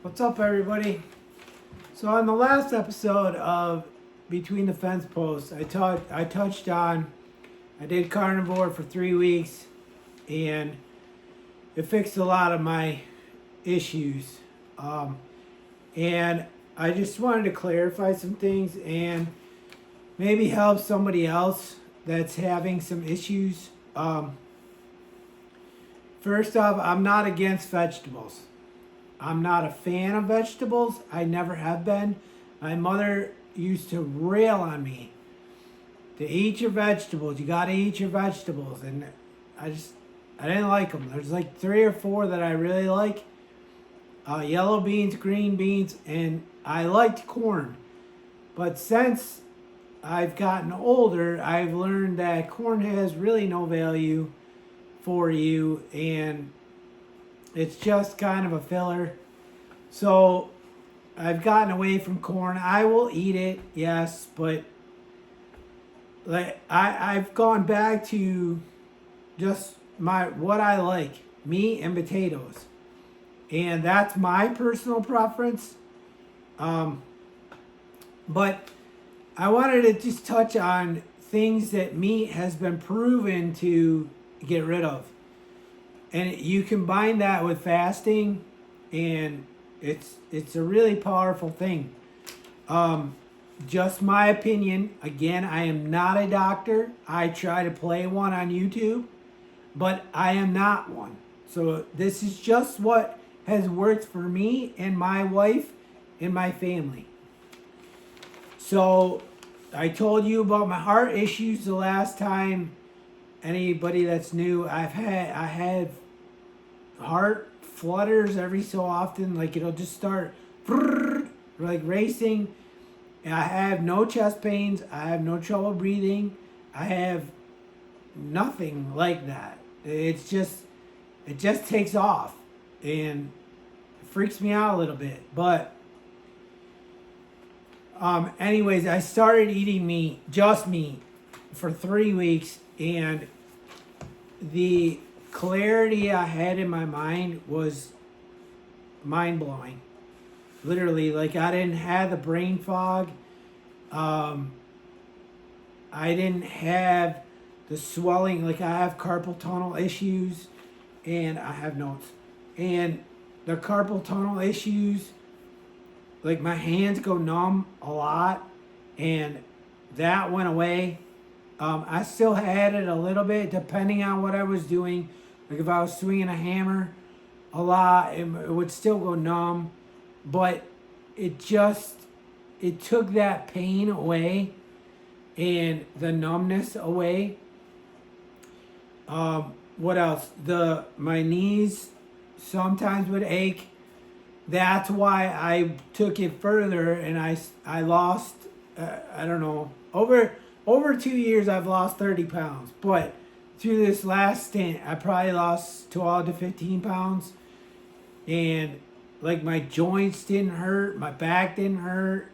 What's up, everybody? So on the last episode of Between the Fence Posts, I touched on I did carnivore for 3 weeks, and it fixed a lot of my issues. And I just wanted to clarify some things and maybe help somebody else that's having some issues. First off, I'm not against vegetables. I'm not a fan of vegetables. I never have been. My mother used to rail on me to eat your vegetables. You gotta eat your vegetables. And I didn't like them. There's like 3 or 4 that I really like. Yellow beans, green beans, and I liked corn. But since I've gotten older, I've learned that corn has really no value for you, and it's just kind of a filler. So I've gotten away from corn. I will eat it, yes, but like I've gone back to just what I like, meat and potatoes. And that's my personal preference. But I wanted to just touch on things that meat has been proven to get rid of. And you combine that with fasting, and it's a really powerful thing. Just my opinion. Again, I am not a doctor. I try to play one on YouTube, but I am not one. So this is just what has worked for me and my wife and my family. So I told you about my heart issues the last time. Anybody that's new, I had heart flutters every so often, like it'll just start like racing. And I have no chest pains. I have no trouble breathing. I have nothing like that. It just takes off, and it freaks me out a little bit. But anyways, I started eating meat, just meat, for 3 weeks, and the clarity I had in my mind was mind-blowing. Literally, like I didn't have the brain fog. I didn't have the swelling. Like I have carpal tunnel issues, and I have notes. And the carpal tunnel issues, like my hands go numb a lot, and that went away. I still had it a little bit depending on what I was doing. Like if I was swinging a hammer a lot, it would still go numb. But it took that pain away and the numbness away. What else? My knees sometimes would ache. That's why I took it further, and I lost, I don't know, over 2 years, I've lost 30 pounds. But through this last stint, I probably lost 12 to 15 pounds. And like my joints didn't hurt, my back didn't hurt.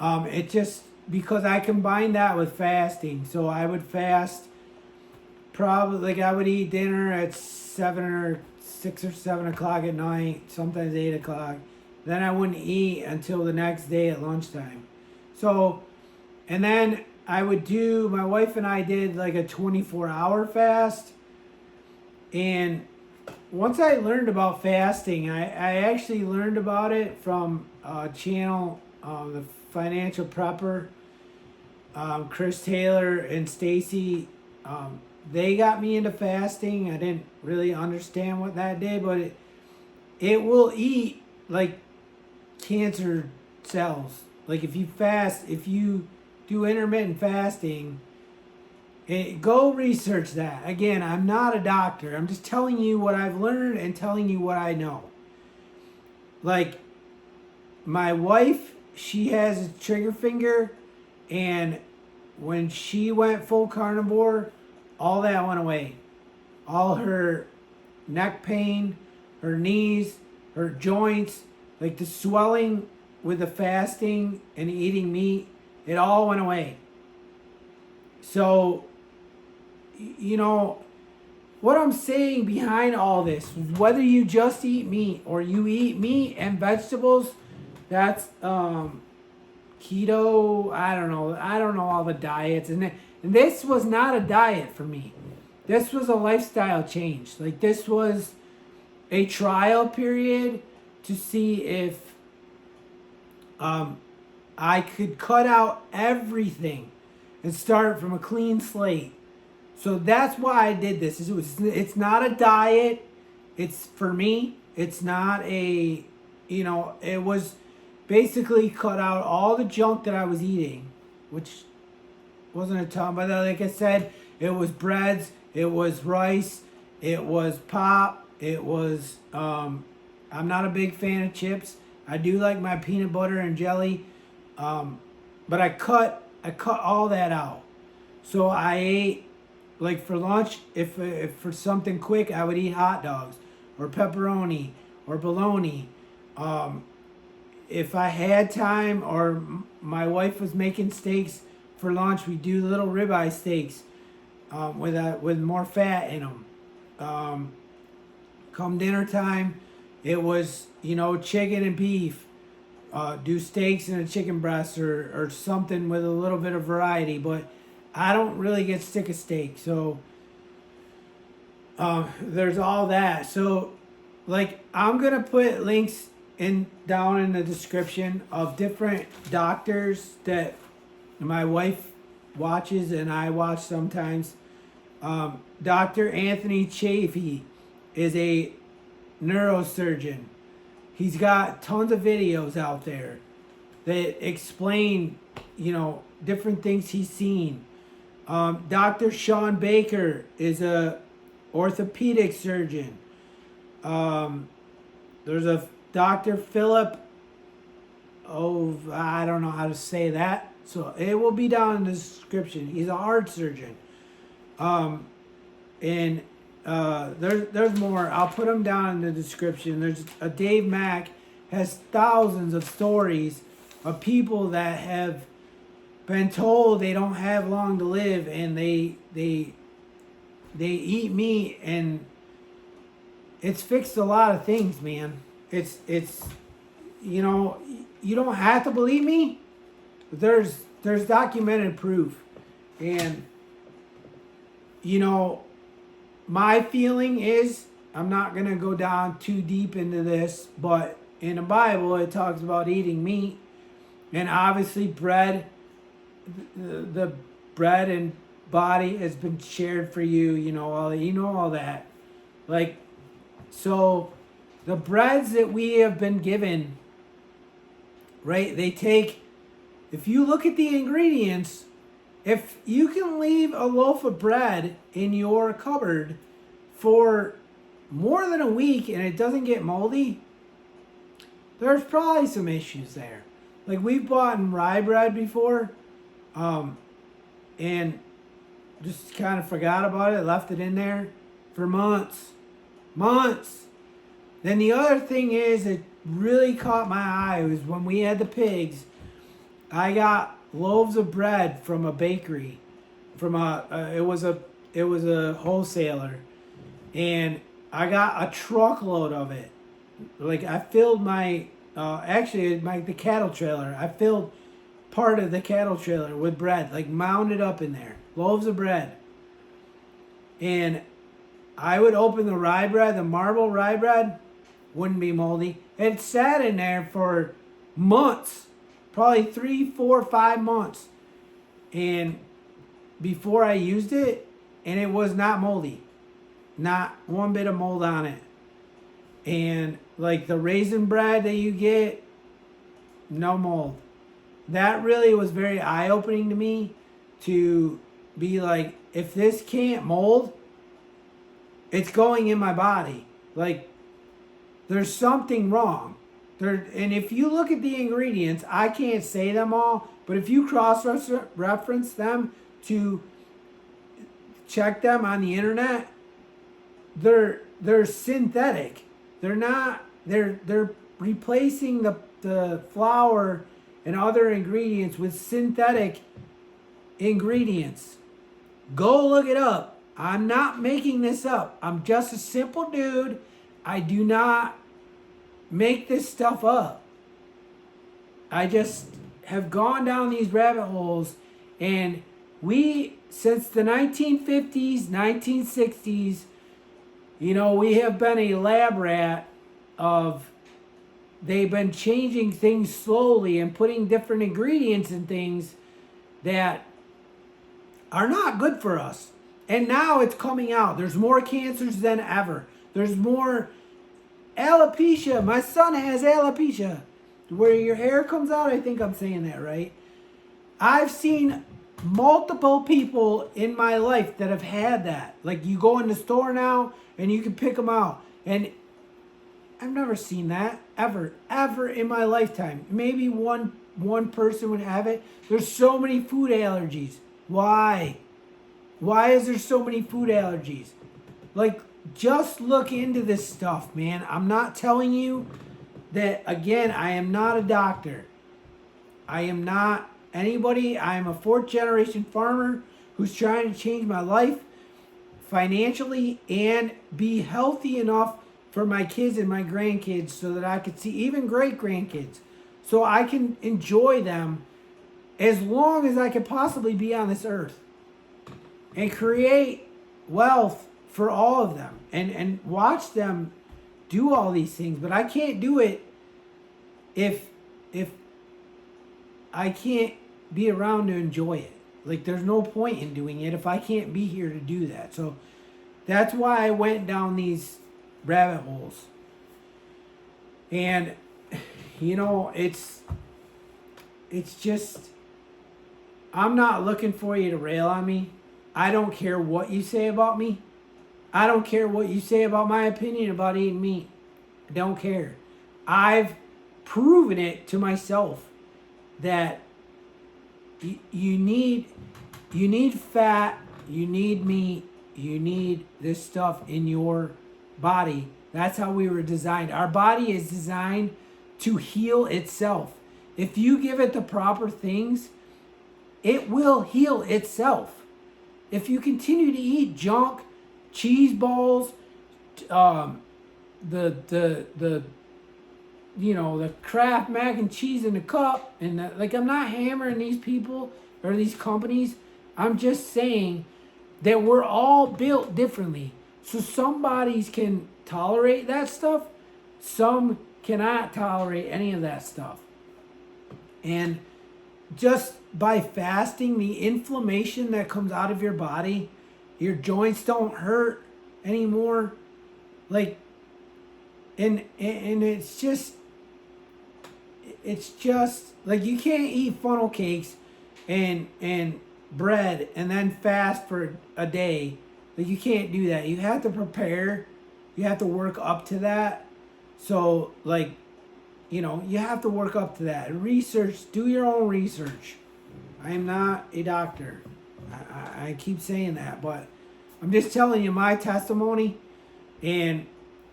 It just, because I combined that with fasting. So I would fast probably, like I would eat dinner at 6 or 7 o'clock at night, sometimes 8 o'clock. Then I wouldn't eat until the next day at lunchtime. So, and then my wife and I did like a 24-hour fast. And once I learned about fasting, I actually learned about it from a channel, the Financial Prepper, Chris Taylor and Stacy. They got me into fasting. I didn't really understand what that did, but it will eat like cancer cells. Like if you do intermittent fasting, go research that. Again, I'm not a doctor. I'm just telling you what I've learned and telling you what I know. Like my wife, she has a trigger finger, and when she went full carnivore, all that went away. All her neck pain, her knees, her joints, like the swelling with the fasting and eating meat, it all went away. So, what I'm saying behind all this, whether you just eat meat or you eat meat and vegetables, that's keto. I don't know. I don't know all the diets, and this was not a diet for me. This was a lifestyle change. Like, this was a trial period to see if I could cut out everything and start from a clean slate. So that's why I did this. It's not a diet. It's for me. It's not a, it was basically cut out all the junk that I was eating, which wasn't a ton. But like I said, it was breads, it was rice, it was pop, it was, I'm not a big fan of chips. I do like my peanut butter and jelly. But I cut all that out. So I ate, like, for lunch, if for something quick, I would eat hot dogs or pepperoni or bologna. If I had time, or my wife was making steaks for lunch, we do little ribeye steaks with more fat in them. Come dinner time, it was, chicken and beef. Do steaks and a chicken breast, or something with a little bit of variety. But I don't really get sick of steak, so there's all that. So, like, I'm gonna put links down in the description of different doctors that my wife watches and I watch sometimes. Dr. Anthony Chaffe is a neurosurgeon. He's got tons of videos out there that explain, different things he's seen. Dr. Sean Baker is a orthopedic surgeon. There's a Dr. Philip I don't know how to say that, so it will be down in the description. He's a heart surgeon. And there's more. I'll put them down in the description. There's a Dave Mack has thousands of stories of people that have been told they don't have long to live, and they eat meat, and it's fixed a lot of things, man. It's you don't have to believe me, but there's documented proof. And my feeling is, I'm not going to go down too deep into this, but in the Bible it talks about eating meat, and obviously bread, the bread and body has been shared for you, all that. Like, so the breads that we have been given, right, if you look at the ingredients, if you can leave a loaf of bread in your cupboard for more than a week and it doesn't get moldy, there's probably some issues there. Like, we've bought rye bread before, and just kind of forgot about it, left it in there for months. Then the other thing is, it really caught my eye was when we had the pigs. I got loaves of bread from a bakery, it was a wholesaler, and I got a truckload of it. Like, I filled the cattle trailer. I filled part of the cattle trailer with bread, like, mounded up in there, loaves of bread. And I would open the rye bread, the marble rye bread, wouldn't be moldy. It sat in there for months. Probably 3, 4, 5 months, and before I used it, and it was not moldy, not one bit of mold on it. And like the raisin bread that you get, no mold. That really was very eye-opening to me, to be like, if this can't mold, it's going in my body. Like, there's something wrong. And if you look at the ingredients, I can't say them all, but if you cross-reference them to check them on the internet, they're synthetic. They're not. They're replacing the flour and other ingredients with synthetic ingredients. Go look it up. I'm not making this up. I'm just a simple dude. I do not make this stuff up. I just have gone down these rabbit holes, and since the 1950s, 1960s, we have been a lab rat of, they've been changing things slowly and putting different ingredients in things that are not good for us. And now it's coming out. There's more cancers than ever. There's more alopecia. My son has alopecia, where your hair comes out. I think I'm saying that right. I've seen multiple people in my life that have had that. Like, you go in the store now and you can pick them out. And I've never seen that ever in my lifetime. Maybe one person would have it. There's so many food allergies. Why? Why is there so many food allergies? Like, just look into this stuff, man. I'm not telling you that, again, I am not a doctor. I am not anybody. I am a 4th generation farmer who's trying to change my life financially and be healthy enough for my kids and my grandkids, so that I could see, even great grandkids, so I can enjoy them as long as I could possibly be on this earth, and create wealth for all of them, and watch them do all these things. But I can't do it if I can't be around to enjoy it. Like, there's no point in doing it if I can't be here to do that. So that's why I went down these rabbit holes. And it's just, I'm not looking for you to rail on me. I don't care what you say about me. I don't care what you say about my opinion about eating meat. I don't care. I've proven it to myself that you need fat, you need meat, you need this stuff in your body. That's how we were designed. Our body is designed to heal itself. If you give it the proper things, it will heal itself. If you continue to eat junk, cheese balls, the Kraft mac and cheese in the cup, and I'm not hammering these people or these companies. I'm just saying that we're all built differently. So some bodies can tolerate that stuff, some cannot tolerate any of that stuff. And just by fasting, the inflammation that comes out of your body, your joints don't hurt anymore. Like, and it's just like, you can't eat funnel cakes and bread and then fast for a day. Like, you can't do that. You have to prepare. You have to work up to that. So, you have to work up to that. Research. Do your own research. I am not a doctor. I keep saying that, but I'm just telling you my testimony. And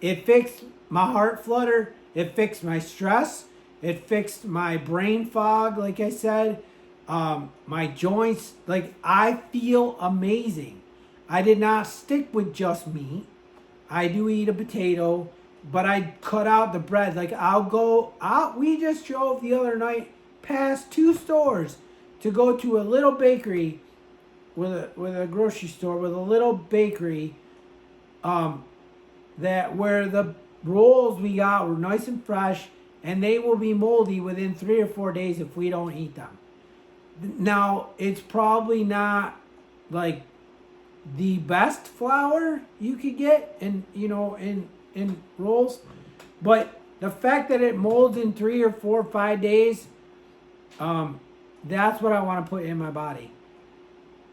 it fixed my heart flutter. It fixed my stress. It fixed my brain fog, like I said. My joints. Like, I feel amazing. I did not stick with just meat. I do eat a potato, but I cut out the bread. Like, we just drove the other night past 2 stores to go to a little bakery with a grocery store, with a little bakery, where the rolls we got were nice and fresh, and they will be moldy within 3 or 4 days if we don't eat them. Now, it's probably not like the best flour you could get in rolls, but the fact that it molds in 3 or 4 or 5 days, that's what I want to put in my body.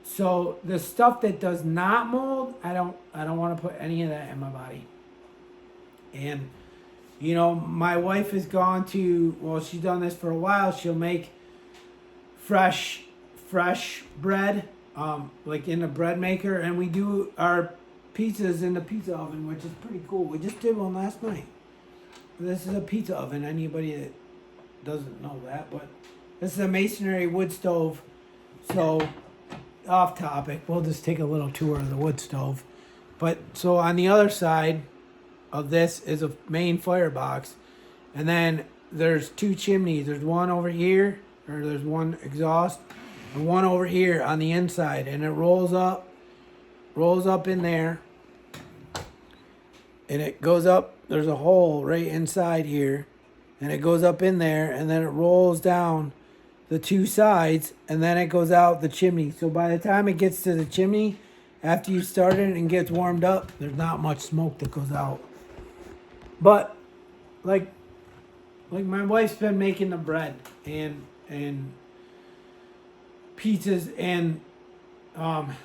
So the stuff that does not mold, I don't want to put any of that in my body. And my wife has gone to, well, she's done this for a while. She'll make fresh bread, like in a bread maker, and we do our pizzas in the pizza oven, which is pretty cool. We just did one last night. This is a pizza oven. Anybody that doesn't know that, but this is a masonry wood stove. So off topic. We'll just take a little tour of the wood stove. But so on the other side of this is a main firebox, and then there's two chimneys. There's one over here, or there's one exhaust, and one over here on the inside, and it rolls up in there, and it goes up. There's a hole right inside here, and it goes up in there, and then it rolls down the two sides, and then it goes out the chimney. So by the time it gets to the chimney, after you start it and gets warmed up, there's not much smoke that goes out. But like my wife's been making the bread and pizzas and I'm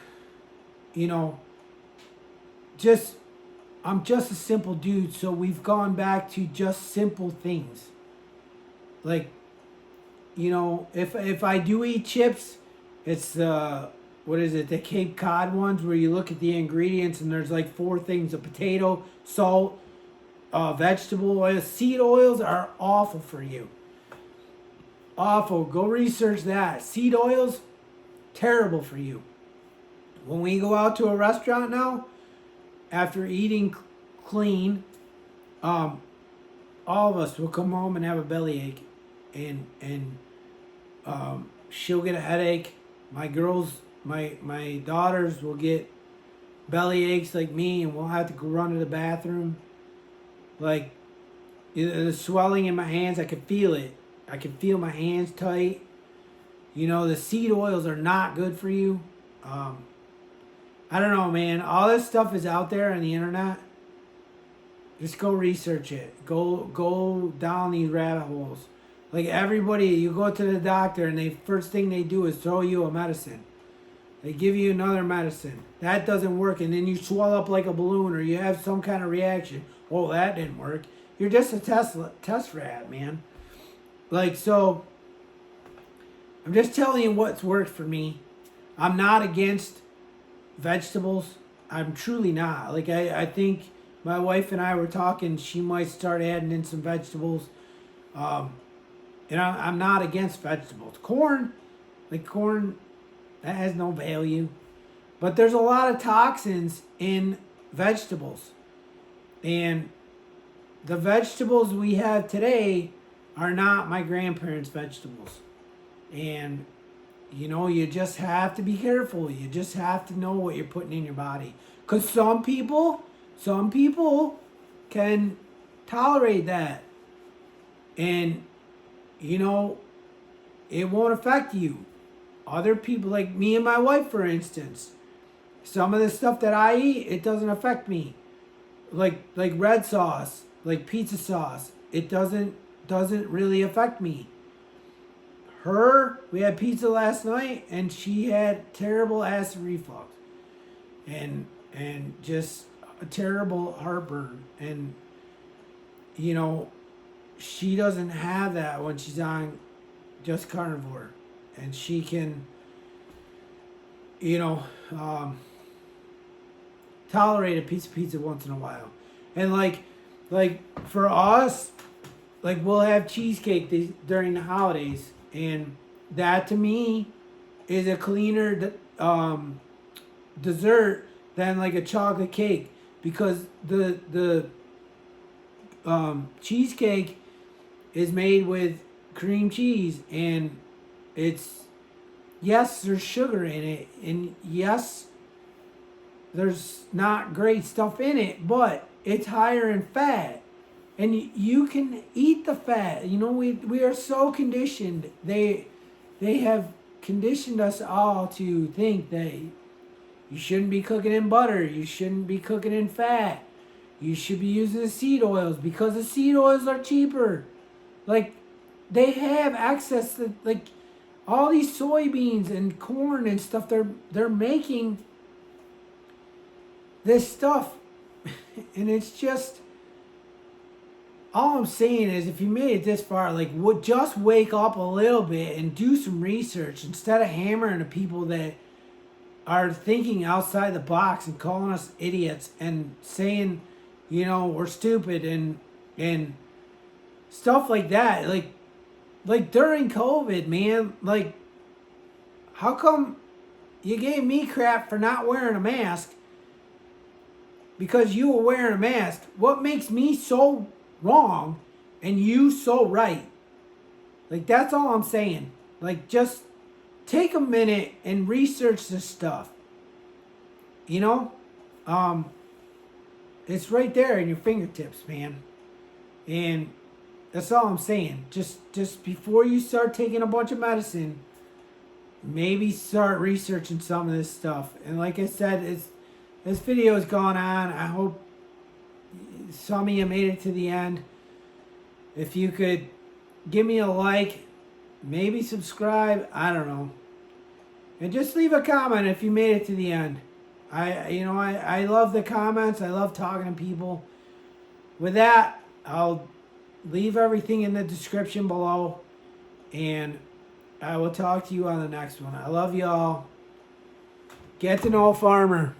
just a simple dude, so we've gone back to just simple things. Like, if I do eat chips, it's the Cape Cod ones where you look at the ingredients and there's like 4 things: a potato, salt, vegetable oil. Seed oils are awful for you. Awful. Go research that. Seed oils, terrible for you. When we go out to a restaurant now, after eating clean, all of us will come home and have a bellyache, and she'll get a headache. My daughters will get belly aches like me, and we'll have to go run to the bathroom. Like, the swelling in my hands, I can feel it. I can feel my hands tight. The seed oils are not good for you. I don't know, man. All this stuff is out there on the internet. Just go research it. Go down these rabbit holes. Like, everybody, you go to the doctor and first thing they do is throw you a medicine. They give you another medicine. That doesn't work, and then you swell up like a balloon, or you have some kind of reaction. Oh, that didn't work. You're just a test rat, man. Like, so, I'm just telling you what's worked for me. I'm not against vegetables. I'm truly not. Like, I think my wife and I were talking, she might start adding in some vegetables. And I'm not against vegetables. Corn, that has no value. But there's a lot of toxins in vegetables. And the vegetables we have today are not my grandparents' vegetables. And, you just have to be careful. You just have to know what you're putting in your body. Because some people can tolerate that. And, it won't affect you. Other people, like me and my wife, for instance, some of the stuff that I eat, it doesn't affect me. Like red sauce, like pizza sauce, it doesn't really affect me. We had pizza last night, and she had terrible acid reflux, and just a terrible heartburn, and she doesn't have that when she's on just carnivore, and she can tolerate a piece of pizza once in a while. And like for us, like, we'll have cheesecake during the holidays, and that to me is a cleaner dessert than like a chocolate cake, because the cheesecake is made with cream cheese, and yes, there's sugar in it, and yes, there's not great stuff in it, but it's higher in fat, and you can eat the fat. We are so conditioned. They have conditioned us all to think that you shouldn't be cooking in butter, you shouldn't be cooking in fat, you should be using the seed oils because the seed oils are cheaper. Like, they have access to, like, all these soybeans and corn and stuff. They're making this stuff, and it's just, all I'm saying is, if you made it this far, like, just wake up a little bit and do some research instead of hammering the people that are thinking outside the box and calling us idiots and saying, we're stupid and stuff like that. Like during COVID, man, like, how come you gave me crap for not wearing a mask because you were wearing a mask. What makes me so wrong and you so right? Like, that's all I'm saying. Like, just take a minute and research this stuff. You know? It's right there in your fingertips, man. And that's all I'm saying. Just before you start taking a bunch of medicine, maybe start researching some of this stuff. And like I said, this video has gone on. I hope some of you made it to the end. If you could give me a like, maybe subscribe, I don't know. And just leave a comment if you made it to the end. I love the comments. I love talking to people. With that, I'll leave everything in the description below. And I will talk to you on the next one. I love y'all. Get to know a farmer.